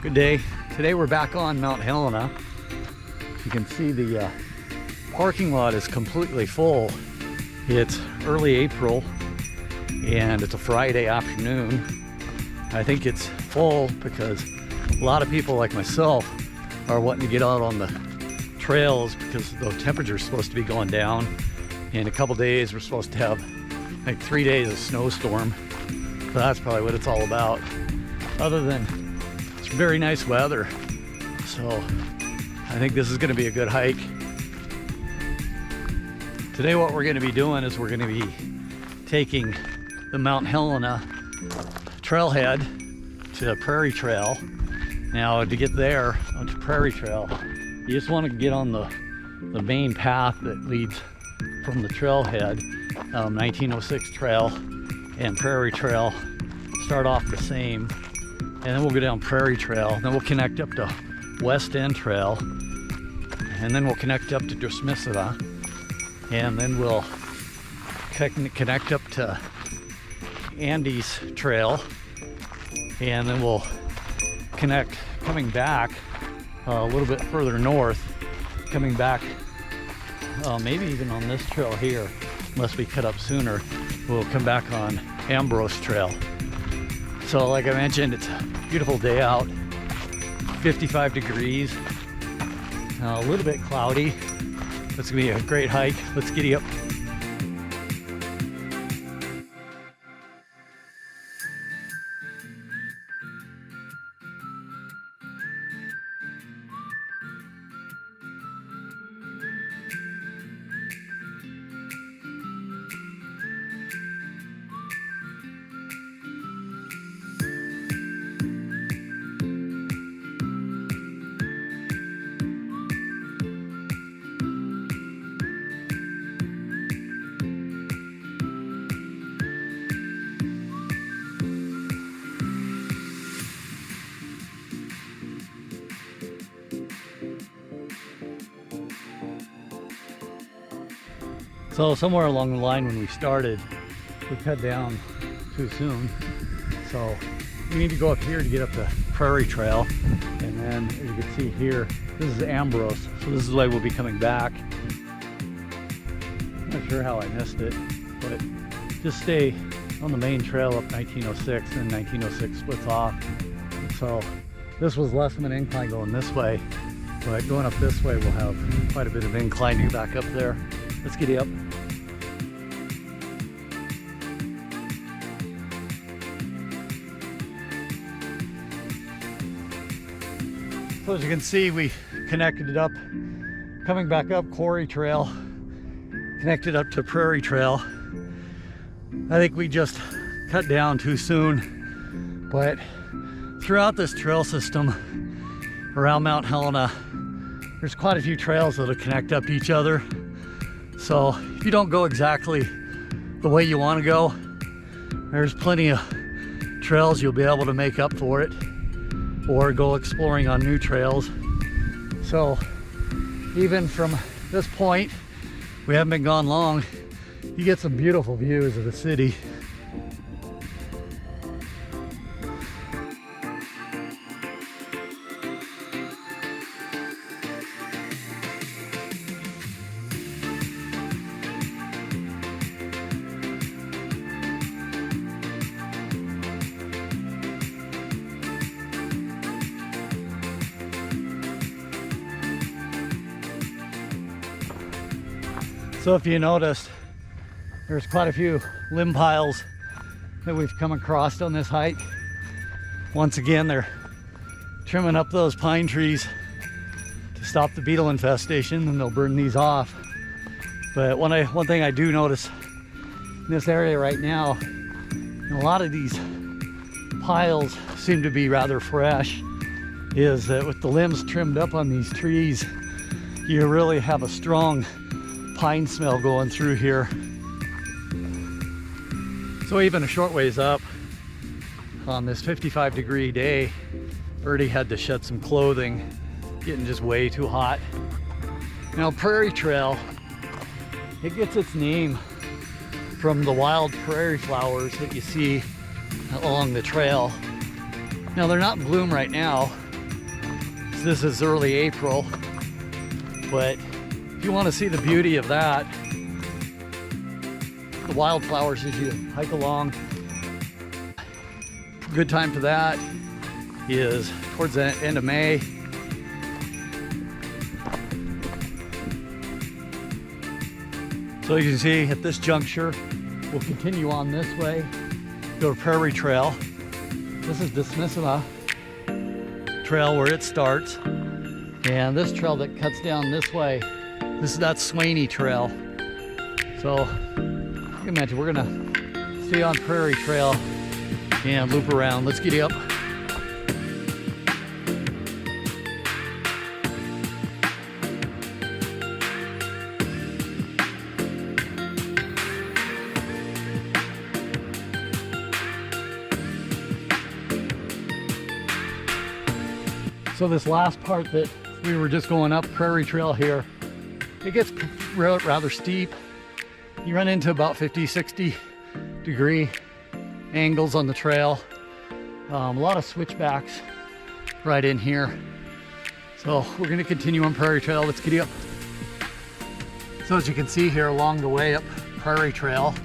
Good day. Today we're back on Mount Helena. You can see the parking lot is completely full. It's early April and it's a Friday afternoon. I think it's full because a lot of people like myself are wanting to get out on the trails because the temperature's supposed to be going down. In a couple days we're supposed to have like 3 days of snowstorm. So that's probably what it's all about. Other than it's very nice weather. So I think this is going to be a good hike. Today what we're going to be doing is we're going to be taking the Mount Helena trailhead to Prairie Trail. Now to get there onto Prairie Trail, you just want to get on the main path that leads from the trailhead. 1906 Trail and Prairie Trail start off the same, and then we'll go down Prairie Trail, then we'll connect up to West End Trail, and then we'll connect up to Dismissida, and then we'll connect up to Andes Trail, and then we'll connect coming back a little bit further north, coming back maybe even on this trail here, unless we cut up sooner. We'll come back on Ambrose Trail. So like I mentioned, it's a beautiful day out, 55 degrees, a little bit cloudy. It's gonna be a great hike. Let's giddy up. So somewhere along the line when we started, we cut down too soon. So we need to go up here to get up the Prairie Trail. And then as you can see here, this is Ambrose. So this is the way we'll be coming back. I'm not sure how I missed it, but just stay on the main trail up 1906, and 1906 splits off. So this was less of an incline going this way, but going up this way we'll have quite a bit of incline to get back up there. Let's giddy up. So as you can see, we connected it up, coming back up Quarry Trail, connected up to Prairie Trail. I think we just cut down too soon, but throughout this trail system around Mount Helena, there's quite a few trails that'll connect up to each other. So if you don't go exactly the way you want to go, there's plenty of trails you'll be able to make up for it, or go exploring on new trails. So even from this point, we haven't been gone long, you get some beautiful views of the city. So if you noticed, there's quite a few limb piles that we've come across on this hike. Once again, they're trimming up those pine trees to stop the beetle infestation, and they'll burn these off. But one thing I do notice in this area right now, a lot of these piles seem to be rather fresh, is that with the limbs trimmed up on these trees, you really have a strong pine smell going through here. So even a short ways up on this 55-degree day, already had to shed some clothing, getting just way too hot. Now Prairie Trail, it gets its name from the wild prairie flowers that you see along the trail. Now they're not in bloom right now, This is early April, but if you want to see the beauty of that, the wildflowers as you hike along, good time for that is towards the end of May. So you can see at this juncture, we'll continue on this way, go to Prairie Trail. This is Dismissima Trail where it starts. And this trail that cuts down this way, that's Swaney Trail. So, like I mentioned, we're gonna stay on Prairie Trail and loop around. Let's giddy up. So this last part that we were just going up Prairie Trail here, it gets rather steep. You run into about 50, 60 degree angles on the trail. A lot of switchbacks right in here. So we're gonna continue on Prairie Trail. Let's giddy up. So as you can see here along the way up Prairie Trail,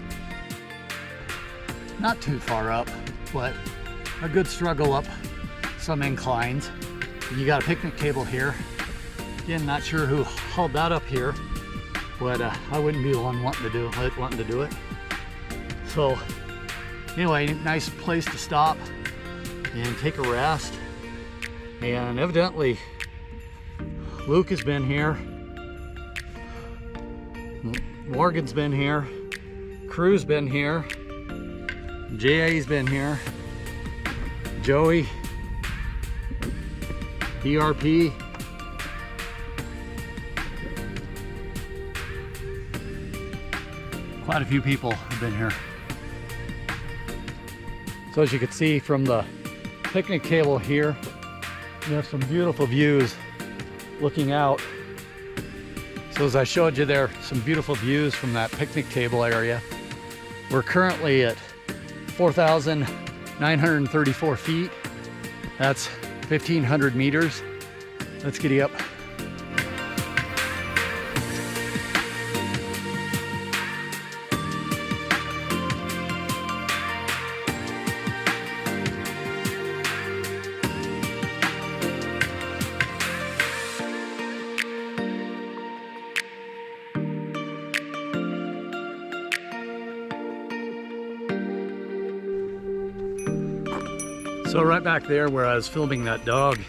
not too far up, but a good struggle up some inclines. You got a picnic table here. Again, not sure who hauled that up here, but I wouldn't be the one wanting to do it. So anyway, nice place to stop and take a rest. And evidently, Luke has been here. Morgan's been here. Crew's been here. JA's been here. Joey. ERP. Quite a few people have been here. So as you can see from the picnic table here, you have some beautiful views looking out. So as I showed you there, some beautiful views from that picnic table area. We're currently at 4,934 feet. That's 1,500 meters. Let's giddy up. So right back there where I was filming that dog,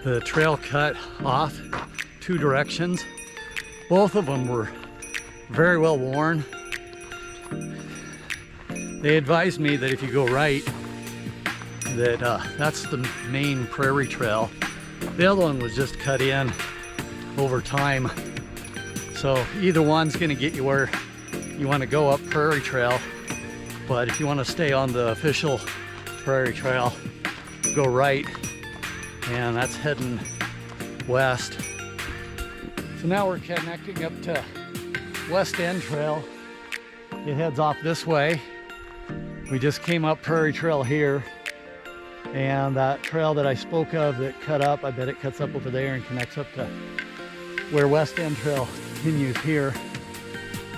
the trail cut off two directions. Both of them were very well worn. They advised me that if you go right, that that's the main Prairie Trail. The other one was just cut in over time. So either one's gonna get you where you wanna go up Prairie Trail. But if you wanna stay on the official Prairie Trail, go right, and that's heading west. So now we're connecting up to West End Trail. It heads off this way. We just came up Prairie Trail here, and that trail that I spoke of that cut up, I bet it cuts up over there and connects up to where West End Trail continues here.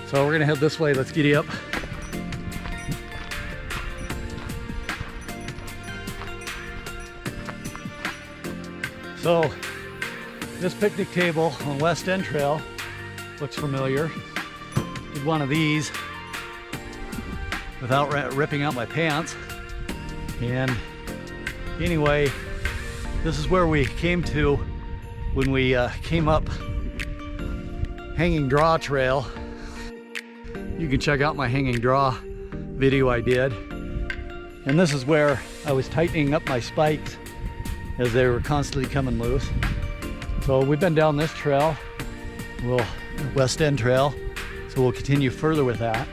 So we're gonna head this way. Let's giddy up. So this picnic table on West End Trail looks familiar. Did one of these without ripping out my pants. And anyway, this is where we came to when we came up Hanging Draw Trail. You can check out my Hanging Draw video I did. And this is where I was tightening up my spikes as they were constantly coming loose. So we've been down this trail, West End Trail, so we'll continue further with that.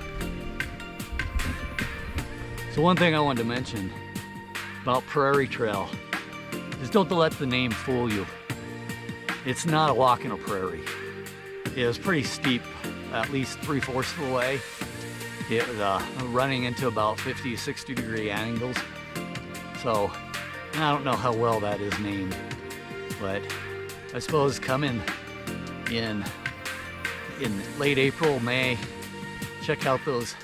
So one thing I wanted to mention about Prairie Trail is don't let the name fool you. It's not a walk in a prairie. It was pretty steep, at least 3/4 of the way. It was running into about 50, 60 degree angles. So I don't know how well that is named. But I suppose coming in late April, May, check out those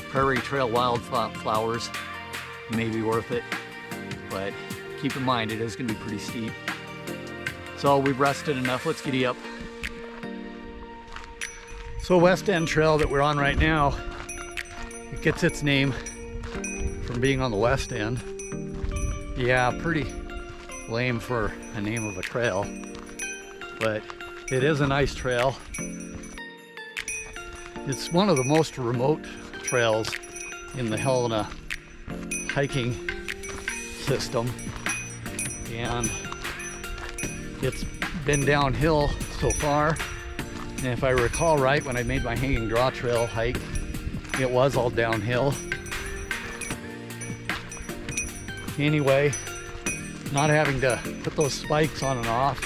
Prairie Trail wildflowers. May be worth it, but keep in mind it is going to be pretty steep. So we've rested enough. Let's giddy up. So West End Trail that we're on right now, it gets its name from being on the West End. Yeah, pretty lame for a name of a trail, but it is a nice trail. It's one of the most remote trails in the Helena hiking system, and it's been downhill so far. And if I recall right, when I made my Hanging Draw Trail hike, it was all downhill. Anyway, not having to put those spikes on and off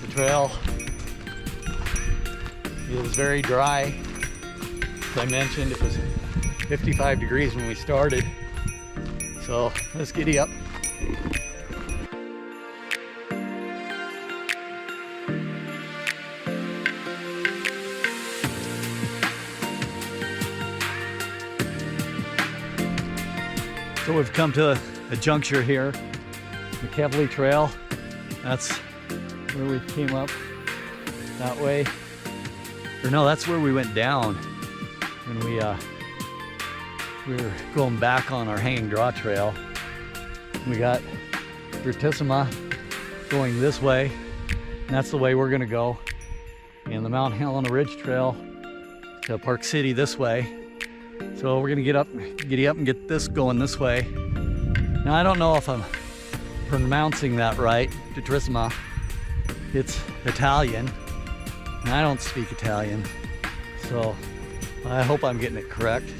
the trail is very dry. As I mentioned, it was 55 degrees when we started. So let's giddy up. So we've come to a juncture here, the Chevy Trail. That's where we came up that way. Or no, that's where we went down when we were going back on our Hanging Draw Trail. We got Vertissima going this way, and that's the way we're gonna go. And the Mount Helena Ridge Trail to Park City this way. So we're gonna giddy up and get this going this way. Now I don't know if I'm pronouncing that right, Vertissima. It's Italian, and I don't speak Italian, so I hope I'm getting it correct.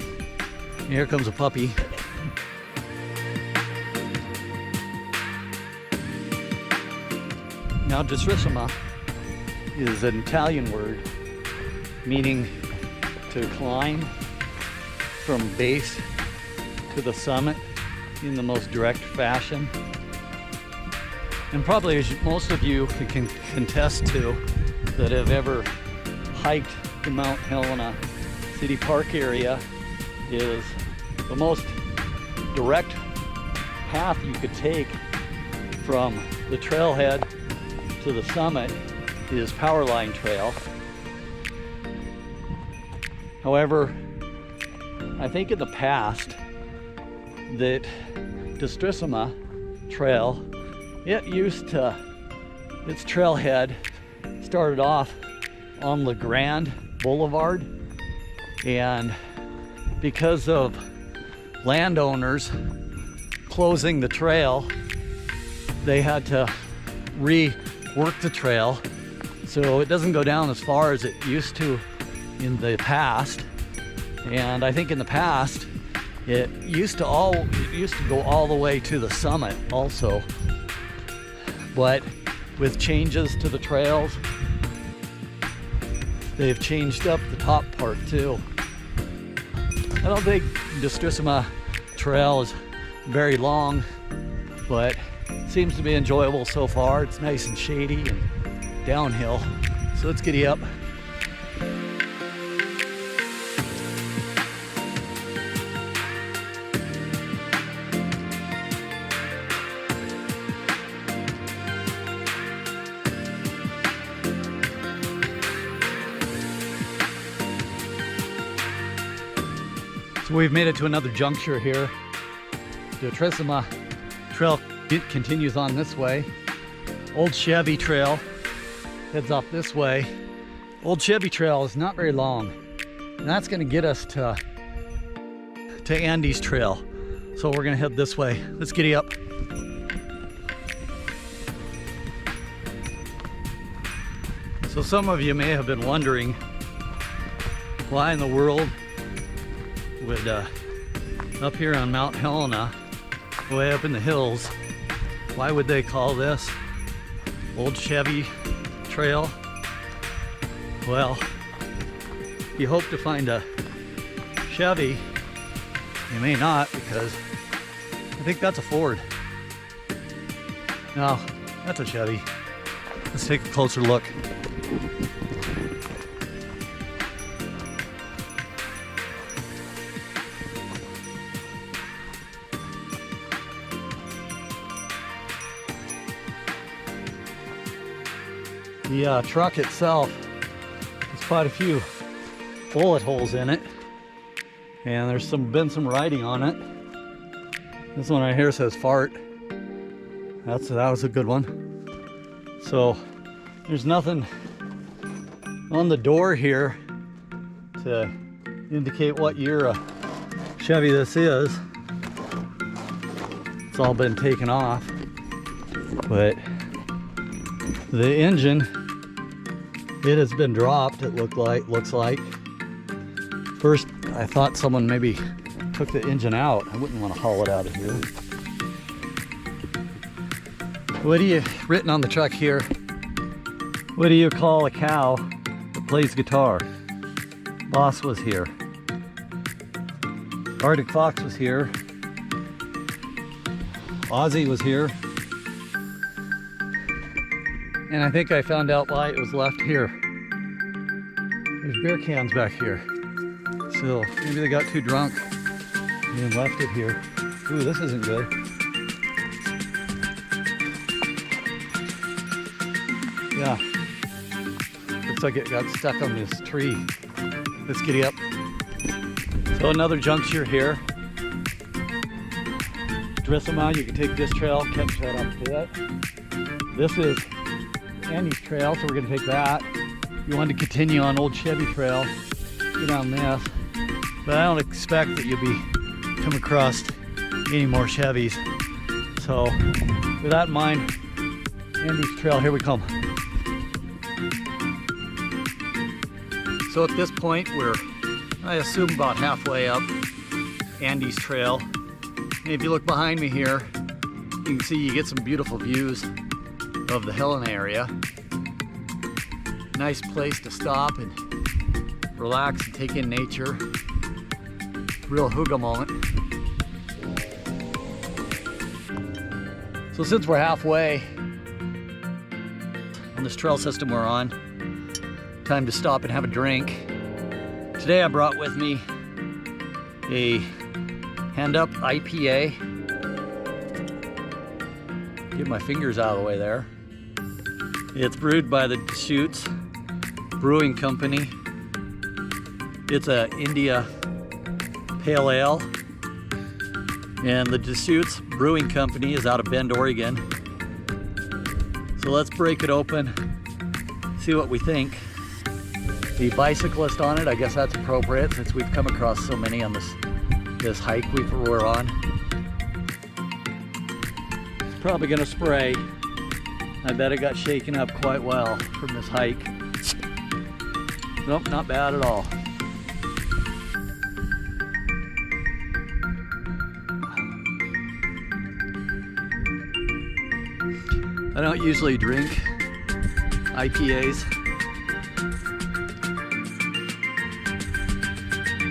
Here comes a puppy. Now Vertissima is an Italian word meaning to climb from base to the summit in the most direct fashion. And probably, as most of you can contest to that have ever hiked the Mount Helena City Park area, is the most direct path you could take from the trailhead to the summit is Powerline Trail. However, I think in the past that Vertissima Trail, its trailhead started off on La Grande Boulevard, and because of landowners closing the trail, they had to rework the trail so it doesn't go down as far as it used to in the past. And I think in the past it used to go all the way to the summit also, but with changes to the trails, they've changed up the top part too. I don't think Vertissima Trail is very long, but seems to be enjoyable so far. It's nice and shady and downhill. So let's giddy up. So we've made it to another juncture here. The Vertissima Trail continues on this way. Old Chevy Trail heads off this way. Old Chevy Trail is not very long, and that's going to get us to Andy's Trail. So we're going to head this way. Let's giddy up. So some of you may have been wondering why in the world would up here on Mount Helena, way up in the hills, why would they call this Old Chevy Trail? Well, you hope to find a Chevy. You may not, because I think that's a Ford. Now, That's a Chevy. Let's take a closer look. The truck itself has quite a few bullet holes in it, and there's been some writing on it. This one right here says fart. That was a good one. So there's nothing on the door here to indicate what year a Chevy this is. It's all been taken off, but the engine, it has been dropped. It looks like. First, I thought someone maybe took the engine out. I wouldn't want to haul it out of here. What do you, written on the truck here, what do you call a cow that plays guitar? Boss was here. Arctic Fox was here. Ozzy was here. And I think I found out why it was left here. There's beer cans back here. So maybe they got too drunk and left it here. Ooh, this isn't good. Yeah. Looks like it got stuck on this tree. Let's giddy up. So another juncture here. Drissima, you can take this trail, catch that up to it. This is Andy's trail, so we're gonna take that. If you want to continue on Old Chevy Trail, go down this. But I don't expect that you'll be come across any more Chevys. So with that in mind, Andy's trail, here we come. So at this point, we're, I assume, about halfway up Andy's trail. And if you look behind me here, you can see you get some beautiful views of the Helena area. Nice place to stop and relax and take in nature. Real hygge moment. So since we're halfway on this trail system we're on, time to stop and have a drink. Today I brought with me a Hand Up IPA. Get my fingers out of the way there. It's brewed by the Deschutes Brewing Company. It's a India Pale Ale. And the Deschutes Brewing Company is out of Bend, Oregon. So let's break it open, see what we think. The bicyclist on it, I guess that's appropriate since we've come across so many on this hike we're on. It's probably gonna spray. I bet it got shaken up quite well from this hike. Nope, not bad at all. I don't usually drink IPAs.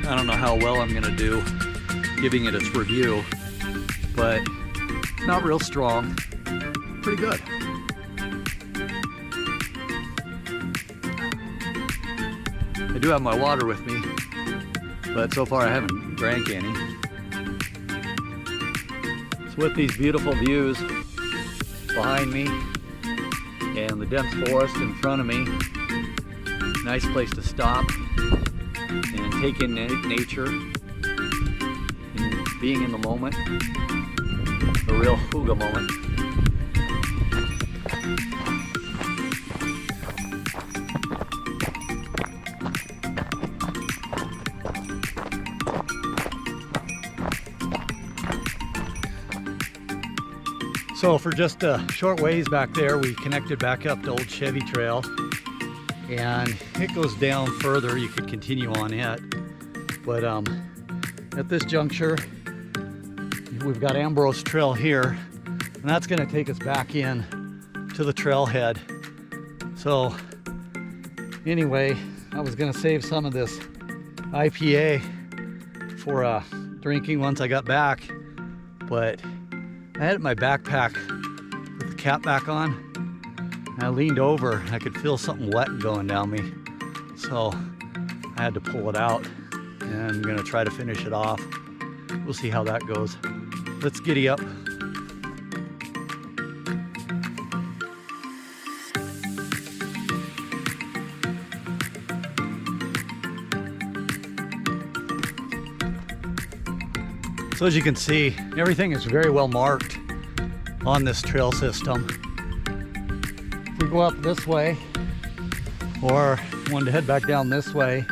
I don't know how well I'm gonna do giving it its review, but not real strong. Pretty good. I do have my water with me, but so far I haven't drank any. So with these beautiful views behind me and the dense forest in front of me, nice place to stop and take in nature and being in the moment. A real hygge moment. So for just a short ways back there, we connected back up to Old Chevy Trail, and it goes down further. You could continue on it, but at this juncture, we've got Ambrose Trail here, and that's going to take us back in to the trailhead. So anyway, I was going to save some of this IPA for drinking once I got back, but I had it in my backpack with cap back on. And I leaned over, I could feel something wet going down me. So I had to pull it out, and I'm gonna try to finish it off. We'll see how that goes. Let's giddy up. So as you can see, everything is very well marked on this trail system. If we go up this way, or wanted to head back down this way,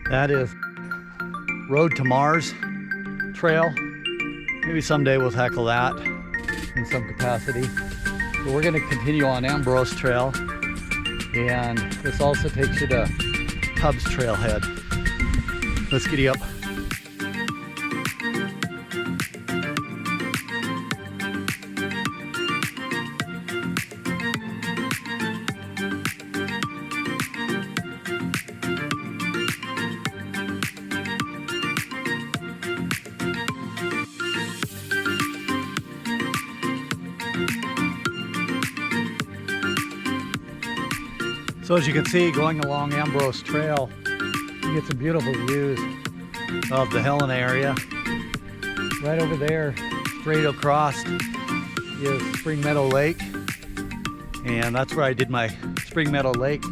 that is Road to Mars trail. Maybe someday we'll tackle that in some capacity. But we're gonna continue on Ambrose Trail, and this also takes you to Tubbs Trailhead. Let's giddy up. So as you can see, going along Ambrose Trail, you get some beautiful views of the Helena area. Right over there, straight across, is Spring Meadow Lake. And that's where I did my Spring Meadow Lake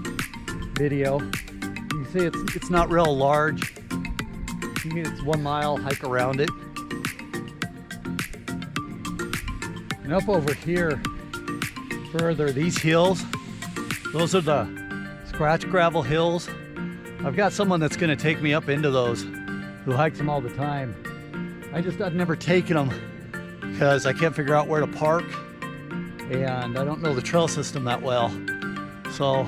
video. You can see it's not real large. It's 1 mile hike around it. And up over here, further, these hills, those are the scratch gravel hills. I've got someone that's going to take me up into those, who hikes them all the time. I've never taken them because I can't figure out where to park, and I don't know the trail system that well. So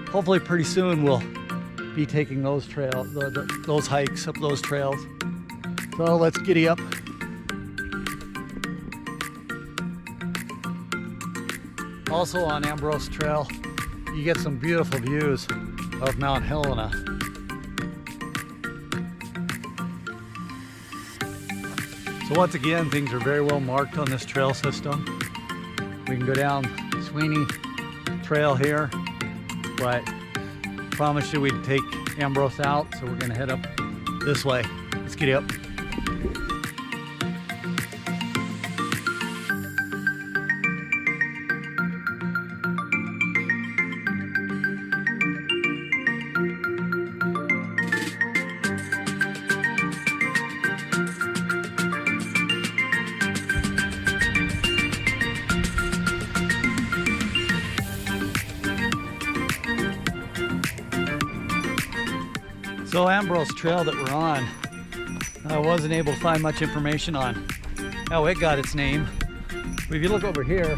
hopefully pretty soon we'll be taking those those hikes up those trails. So let's giddy up. Also on Ambrose Trail, you get some beautiful views of Mount Helena. So once again, things are very well marked on this trail system. We can go down Sweeney Trail here, but promised you we'd take Ambrose out, so we're gonna head up this way. Let's get up. So Ambrose Trail that we're on, I wasn't able to find much information on how it got its name. But if you look over here,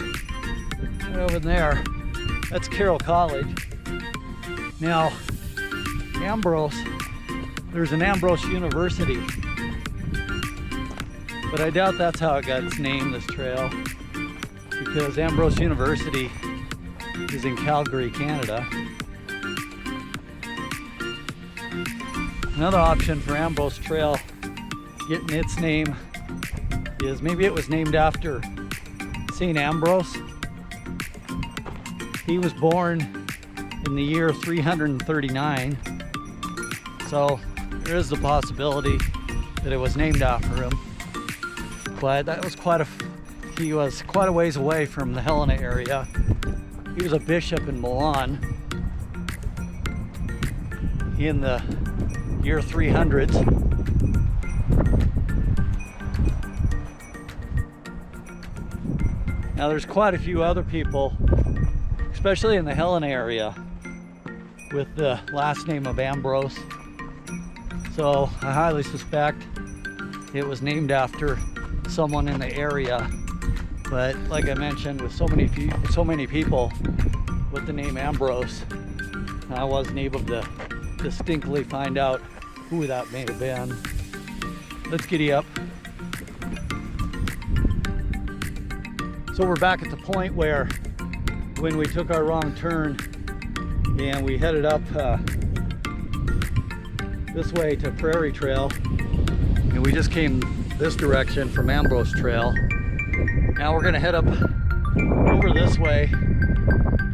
right over there, that's Carroll College. Now, Ambrose, there's an Ambrose University, but I doubt that's how it got its name, this trail, because Ambrose University is in Calgary, Canada. Another option for Ambrose Trail getting its name is maybe it was named after St. Ambrose. He was born in the year 339, so there is the possibility that it was named after him. But that was he was quite a ways away from the Helena area. He was a bishop in Milan in the year 300s. Now there's quite a few other people, especially in the Helena area, with the last name of Ambrose. So I highly suspect it was named after someone in the area. But like I mentioned, with so many people with the name Ambrose, I wasn't able to distinctly find out who that may have been. Let's giddy up. So we're back at the point where when we took our wrong turn and we headed up this way to Prairie Trail, and we just came this direction from Ambrose Trail. Now we're gonna head up over this way,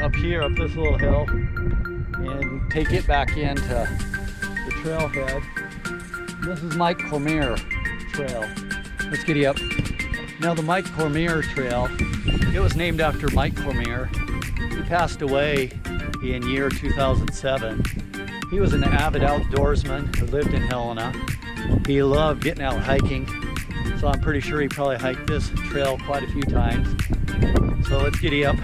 up here, up this little hill, and take it back into the trailhead. This is Mike Cormier Trail. Let's giddy up. Now the Mike Cormier Trail, it was named after Mike Cormier. He passed away in year 2007. He was an avid outdoorsman who lived in Helena. He loved getting out hiking, so I'm pretty sure he probably hiked this trail quite a few times. So let's giddy up.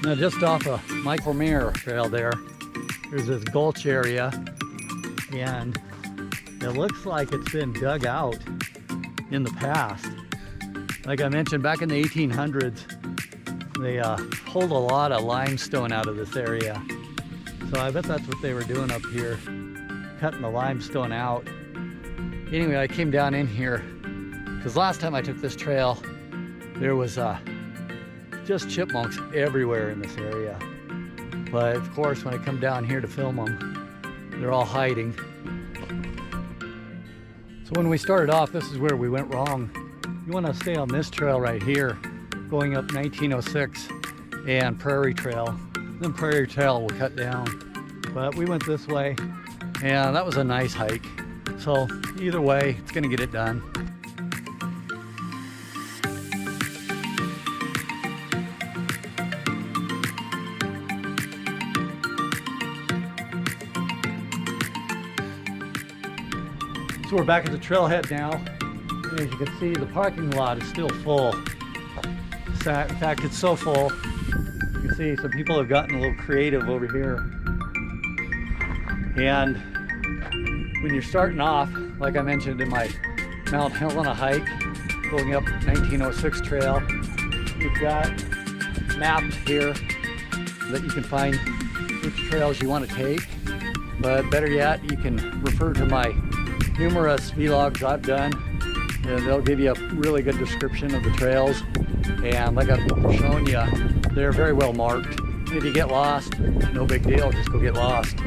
Now just off of Mike Cormier Trail there's this gulch area, and it looks like it's been dug out in the past. Like I mentioned, back in the 1800s, they pulled a lot of limestone out of this area. So I bet that's what they were doing up here, cutting the limestone out. Anyway, I came down in here because last time I took this trail, there was just chipmunks everywhere in this area. But of course, when I come down here to film them, they're all hiding. So when we started off, this is where we went wrong. You want to stay on this trail right here, going up 1906 and Prairie Trail. Then Prairie Trail will cut down. But we went this way, and that was a nice hike. So either way, it's going to get it done. So we're back at the trailhead now, and as you can see, the parking lot is still full. In fact, it's so full, you can see some people have gotten a little creative over here. And when you're starting off, like I mentioned in my Mount Helena hike, going up 1906 trail, you've got maps here that you can find which trails you want to take. But better yet, you can refer to my numerous vlogs I've done, and they'll give you a really good description of the trails. And like I've shown you, they're very well marked. And if you get lost, no big deal, just go get lost.